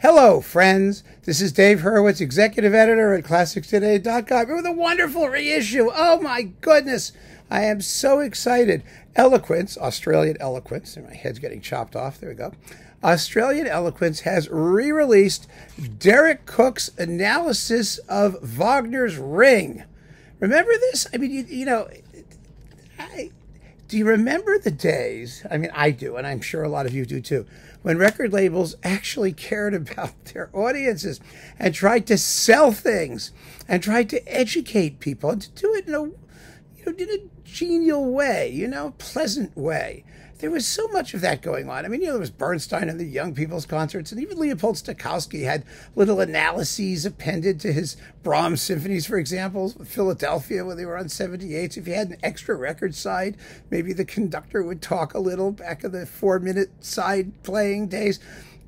Hello, friends. This is Dave Hurwitz, executive editor at ClassicsToday.com, with a wonderful reissue. Oh, my goodness. I am so excited. Eloquence, Australian Eloquence, and my head's getting chopped off. There we go. Australian Eloquence has re-released Deryck Cooke's analysis of Wagner's Ring. Remember this? I mean, do you remember the days, I mean, I do, and I'm sure a lot of you do too, when record labels actually cared about their audiences and tried to sell things and tried to educate people and to do it in a genial way, pleasant way. There was so much of that going on. I mean, there was Bernstein and the Young People's Concerts, and even Leopold Stokowski had little analyses appended to his Brahms symphonies, for example, Philadelphia, when they were on 78s. If you had an extra record side, maybe the conductor would talk a little back in the 4-minute side playing days.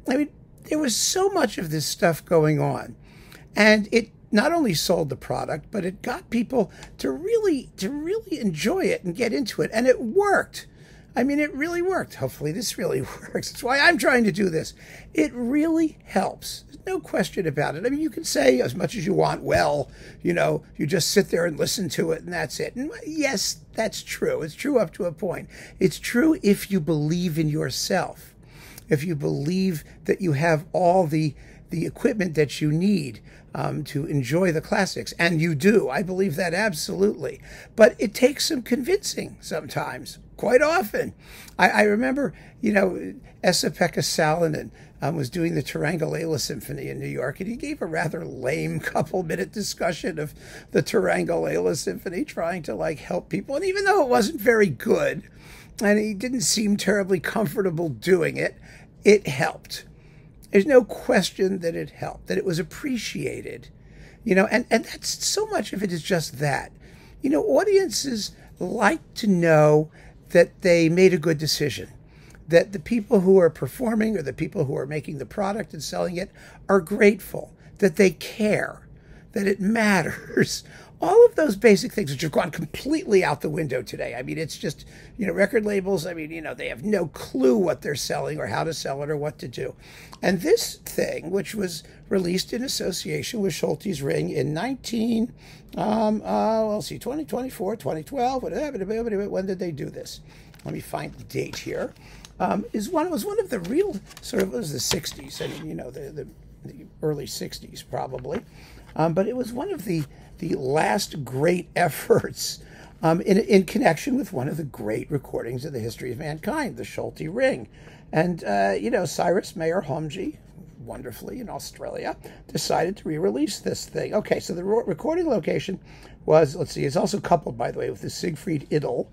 I mean, there was so much of this stuff going on. And it not only sold the product, but it got people to really enjoy it and get into it. And it worked. I mean, it really worked. Hopefully this really works. That's why I'm trying to do this. It really helps. There's no question about it. I mean, you can say as much as you want, well, you just sit there and listen to it and that's it. And yes, that's true. It's true up to a point. It's true if you believe in yourself, if you believe that you have all the equipment that you need to enjoy the classics. And you do. I believe that absolutely. But it takes some convincing sometimes. Quite often. I remember, Esa-Pekka Salonen was doing the Turangalila Symphony in New York, and he gave a rather lame couple-minute discussion of the Turangalila Symphony, trying to, help people. And even though it wasn't very good, and he didn't seem terribly comfortable doing it, it helped. There's no question that it helped, that it was appreciated. And that's so much of it is just that. Audiences like to know that they made a good decision, that the people who are performing or the people who are making the product and selling it are grateful, that they care, that it matters. All of those basic things which have gone completely out the window today. I mean, it's just, record labels, they have no clue what they're selling or how to sell it or what to do. And this thing, which was released in association with Solti's Ring in 2024, 2012, whatever, when did they do this? Let me find the date here. Was one of the real, it was the 60s, the early 60s probably. But it was one of the last great efforts in connection with one of the great recordings of the history of mankind, the Solti Ring. And, Cyrus Mayer Homji, wonderfully in Australia, decided to re-release this thing. Okay, so the recording location was, it's also coupled, by the way, with the Siegfried Idyll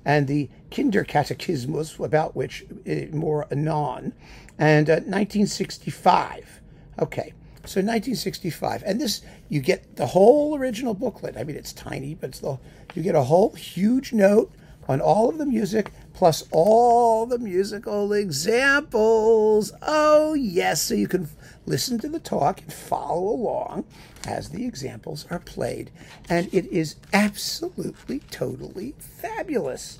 and the Kinderkatechismus, about which more anon, and 1965. Okay. So 1965, and this, you get the whole original booklet. I mean, it's tiny, but you get a whole huge note on all of the music, plus all the musical examples. Oh, yes, so you can listen to the talk and follow along as the examples are played. And it is absolutely, totally fabulous.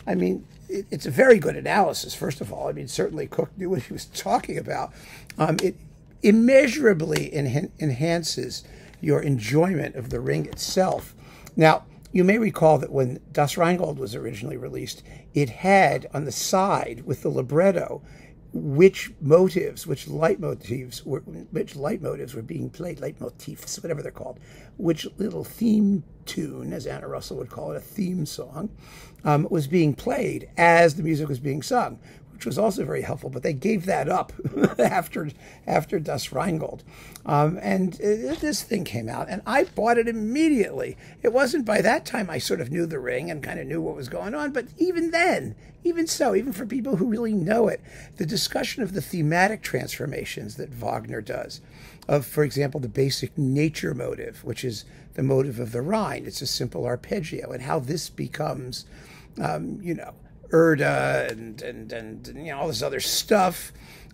I mean, it's a very good analysis, first of all. I mean, certainly Cooke knew what he was talking about. It immeasurably enhances your enjoyment of the ring itself. Now, you may recall that when Das Rheingold was originally released, it had on the side with the libretto which leitmotifs were being played, leitmotifs, whatever they're called, which little theme tune, as Anna Russell would call it, a theme song, was being played as the music was being sung, which was also very helpful, but they gave that up after Das Rheingold. And this thing came out, and I bought it immediately. It wasn't by that time I sort of knew the ring and kind of knew what was going on, but even then, even for people who really know it, the discussion of the thematic transformations that Wagner does, of, for example, the basic nature motive, which is the motive of the Rhine. It's a simple arpeggio, and how this becomes, Erda and all this other stuff,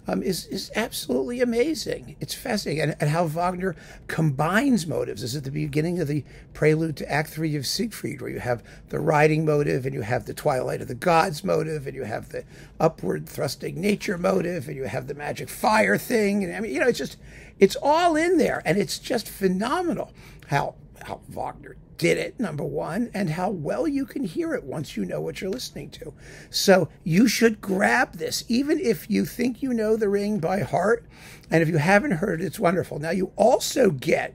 is absolutely amazing. It's fascinating. And how Wagner combines motives. This is at the beginning of the prelude to Act 3 of Siegfried, where you have the riding motive, and you have the Twilight of the Gods motive, and you have the upward thrusting nature motive, and you have the magic fire thing. And I mean, it's all in there. And it's just phenomenal how Wagner did it, number one, and how well you can hear it once you know what you're listening to. So you should grab this, even if you think you know the Ring by heart, and if you haven't heard it, it's wonderful. Now, you also get,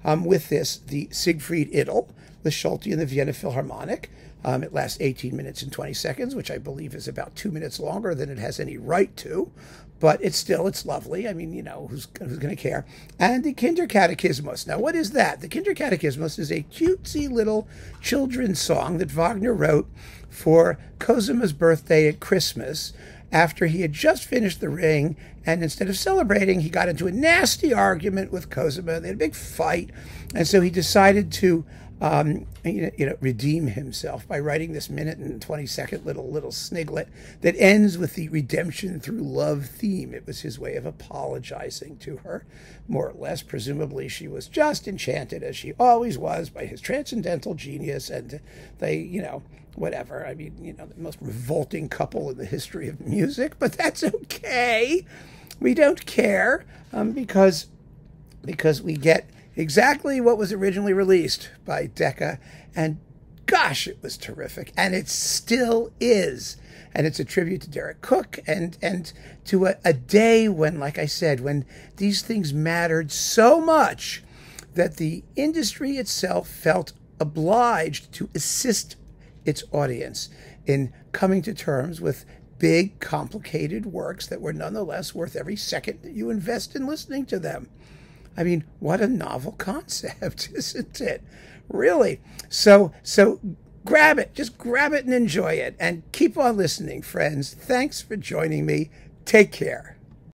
with this, the Siegfried Idyll, the Solti and the Vienna Philharmonic. It lasts 18 minutes and 20 seconds, which I believe is about 2 minutes longer than it has any right to. But it's lovely. I mean, who's going to care? And the Kinderkatechismus. Now, what is that? The Kinderkatechismus is a cutesy little children's song that Wagner wrote for Cosima's birthday at Christmas, after he had just finished the Ring, and instead of celebrating, he got into a nasty argument with Cosima. They had a big fight, and so he decided to redeem himself by writing this 1:20 little sniglet that ends with the redemption through love theme. It was his way of apologizing to her, more or less. Presumably she was just enchanted, as she always was, by his transcendental genius, and they, whatever. I mean, the most revolting couple in the history of music, but that's okay. We don't care, because we get exactly what was originally released by Decca, and gosh, it was terrific, and it still is. And it's a tribute to Deryck Cooke, and to a day when, like I said, when these things mattered so much that the industry itself felt obliged to assist its audience in coming to terms with big, complicated works that were nonetheless worth every second that you invest in listening to them. I mean, what a novel concept, isn't it? Really. So grab it. Just grab it and enjoy it. And keep on listening, friends. Thanks for joining me. Take care.